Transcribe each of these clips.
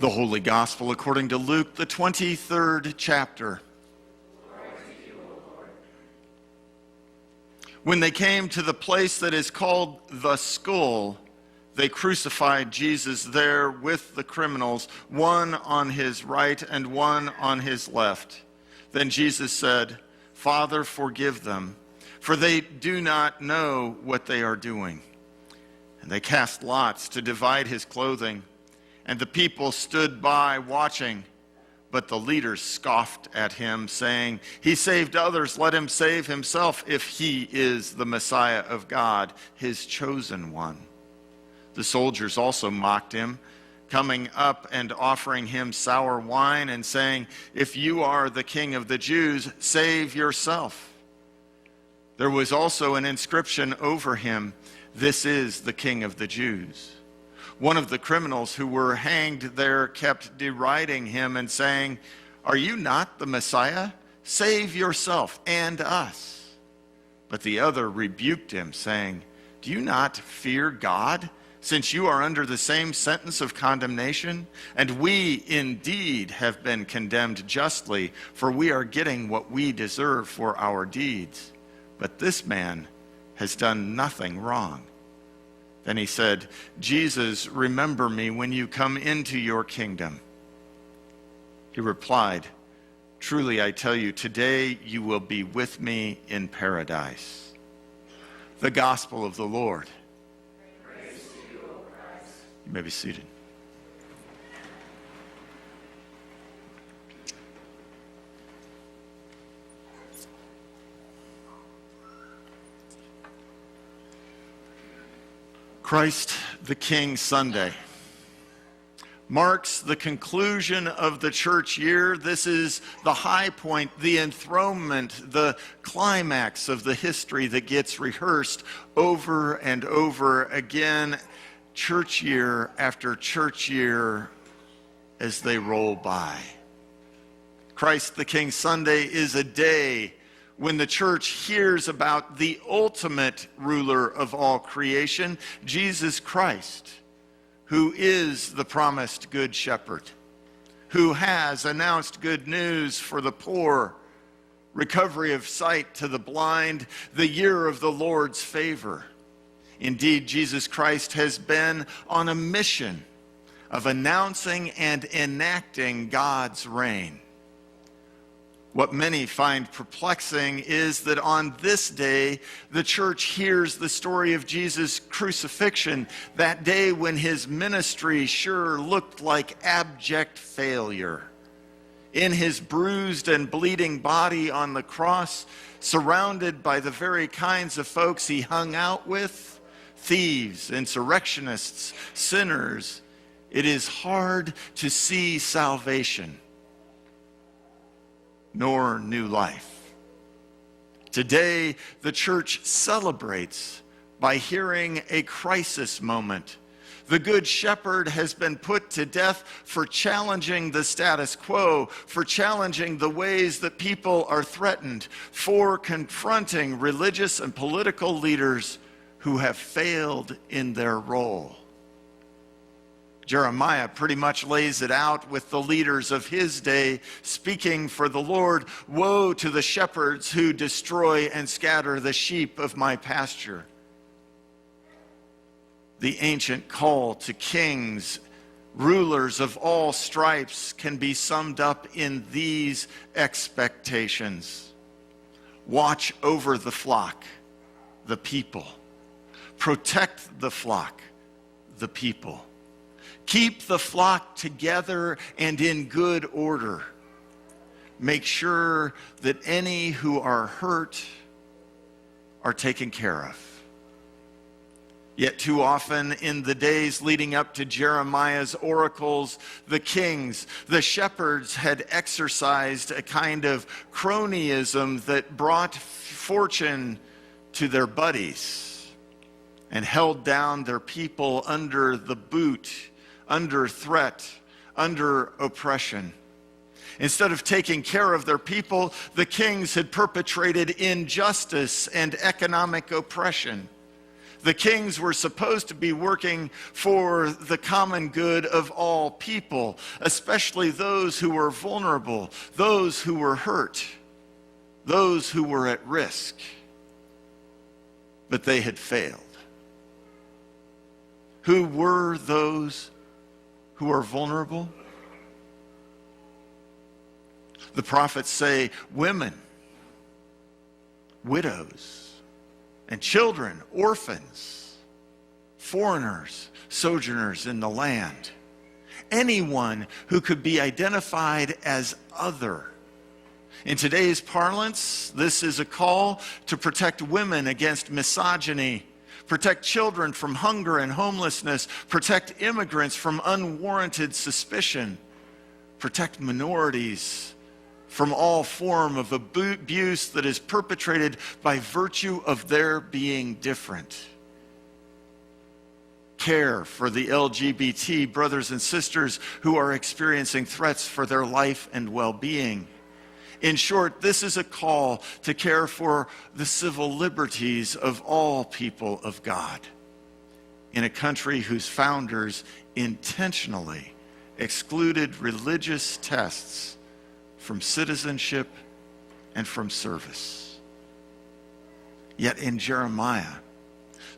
The Holy Gospel according to Luke, the 23rd chapter. When they came to the place that is called the Skull, they crucified Jesus there with the criminals, one on his right and one on his left. Then Jesus said, "Father, forgive them, for they do not know what they are doing." And they cast lots to divide his clothing. And the people stood by watching, but the leaders scoffed at him, saying, "He saved others, let him save himself if he is the Messiah of God, his chosen one." The soldiers also mocked him, coming up and offering him sour wine and saying, "If you are the king of the Jews, save yourself." There was also an inscription over him, "This is the King of the Jews." One of the criminals who were hanged there kept deriding him and saying, "Are you not the Messiah? Save yourself and us." But the other rebuked him, saying, "Do you not fear God, since you are under the same sentence of condemnation? And we indeed have been condemned justly, for we are getting what we deserve for our deeds. But this man has done nothing wrong." Then he said, "Jesus, remember me when you come into your kingdom." He replied, "Truly I tell you, today you will be with me in paradise." The Gospel of the Lord. Praise to you, O Christ. You may be seated. Christ the King Sunday marks the conclusion of the church year. This is the high point, the enthronement, the climax of the history that gets rehearsed over and over again, church year after church year, as they roll by. Christ the King Sunday is a day when the church hears about the ultimate ruler of all creation, Jesus Christ, who is the promised Good Shepherd, who has announced good news for the poor, recovery of sight to the blind, the year of the Lord's favor. Indeed, Jesus Christ has been on a mission of announcing and enacting God's reign. What many find perplexing is that on this day, the church hears the story of Jesus' crucifixion, that day when his ministry sure looked like abject failure. In his bruised and bleeding body on the cross, surrounded by the very kinds of folks he hung out with, thieves, insurrectionists, sinners, it is hard to see salvation nor new life. Today, the church celebrates by hearing a crisis moment. The Good Shepherd has been put to death for challenging the status quo, for challenging the ways that people are threatened, for confronting religious and political leaders who have failed in their role. Jeremiah pretty much lays it out with the leaders of his day, speaking for the Lord, "Woe to the shepherds who destroy and scatter the sheep of my pasture." The ancient call to kings, rulers of all stripes, can be summed up in these expectations. Watch over the flock, the people. Protect the flock, the people. Keep the flock together and in good order. Make sure that any who are hurt are taken care of. Yet too often in the days leading up to Jeremiah's oracles, the kings, the shepherds had exercised a kind of cronyism that brought fortune to their buddies and held down their people under the boot, under threat, under oppression. Instead of taking care of their people, the kings had perpetrated injustice and economic oppression. The kings were supposed to be working for the common good of all people, especially those who were vulnerable, those who were hurt, those who were at risk. But they had failed. Who were those who are vulnerable? The prophets say women, widows, and children, orphans, foreigners, sojourners in the land. Anyone who could be identified as other. In today's parlance, this is a call to protect women against misogyny, protect children from hunger and homelessness, protect immigrants from unwarranted suspicion, protect minorities from all form of abuse that is perpetrated by virtue of their being different. Care for the LGBT brothers and sisters who are experiencing threats for their life and well-being. In short, this is a call to care for the civil liberties of all people of God in a country whose founders intentionally excluded religious tests from citizenship and from service. Yet in Jeremiah,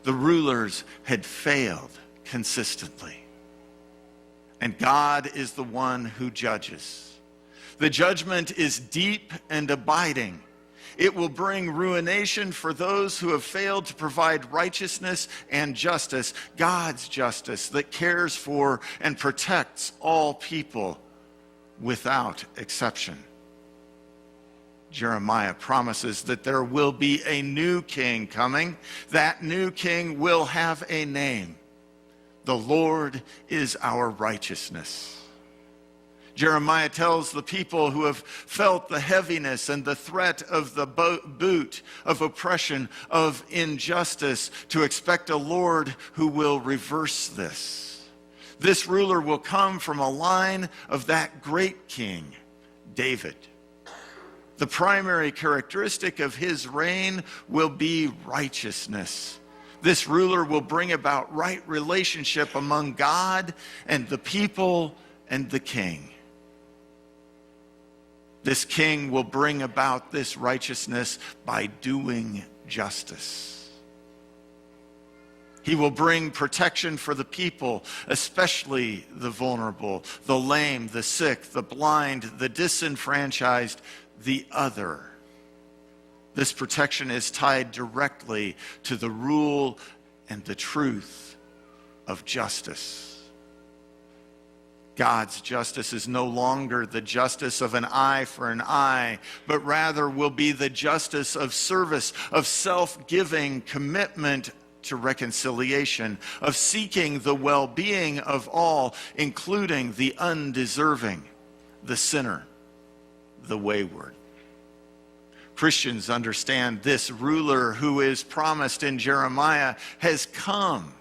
the rulers had failed consistently. And God is the one who judges. The judgment is deep and abiding. It will bring ruination for those who have failed to provide righteousness and justice, God's justice that cares for and protects all people without exception. Jeremiah promises that there will be a new king coming. That new king will have a name. The Lord is our righteousness. Jeremiah tells the people who have felt the heaviness and the threat of the boot of oppression, of injustice, to expect a Lord who will reverse this. This ruler will come from a line of that great king, David. The primary characteristic of his reign will be righteousness. This ruler will bring about right relationship among God and the people and the king. This king will bring about this righteousness by doing justice. He will bring protection for the people, especially the vulnerable, the lame, the sick, the blind, the disenfranchised, the other. This protection is tied directly to the rule and the truth of justice. God's justice is no longer the justice of an eye for an eye, but rather will be the justice of service, of self-giving commitment to reconciliation, of seeking the well-being of all, including the undeserving, the sinner, the wayward. Christians understand this ruler who is promised in Jeremiah has come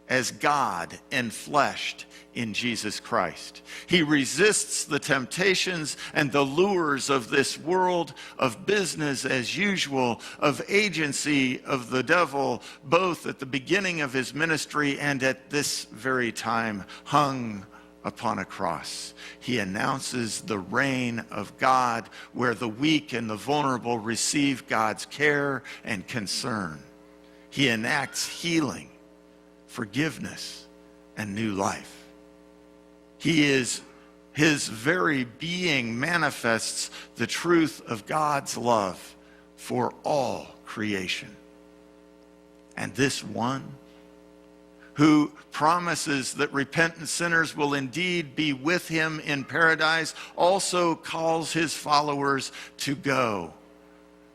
as God enfleshed in Jesus Christ. He resists the temptations and the lures of this world, of business as usual, of agency of the devil, both at the beginning of his ministry and at this very time, hung upon a cross. He announces the reign of God, where the weak and the vulnerable receive God's care and concern. He enacts healing, forgiveness, and new life. His very being manifests the truth of God's love for all creation. And this one who promises that repentant sinners will indeed be with him in paradise also calls his followers to go.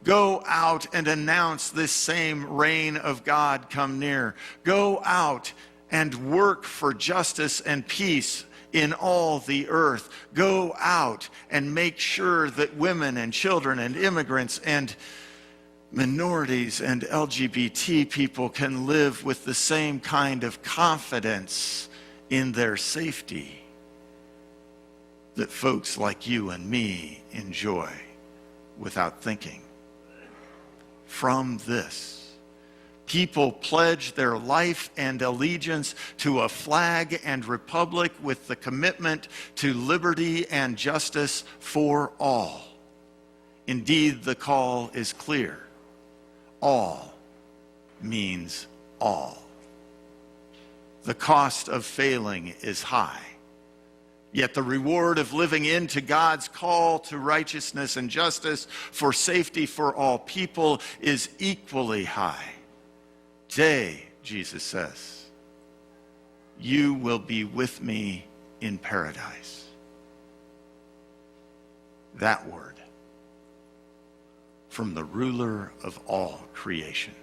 Go out and announce this same reign of God come near. Go out and work for justice and peace in all the earth. Go out and make sure that women and children and immigrants and minorities and LGBT people can live with the same kind of confidence in their safety that folks like you and me enjoy without thinking. From this, People pledge their life and allegiance to a flag and republic with the commitment to liberty and justice for all. Indeed, the call is clear. All means all. The cost of failing is high. Yet the reward of living into God's call to righteousness and justice for safety for all people is equally high. Today, Jesus says, you will be with me in paradise. That word from the ruler of all creation.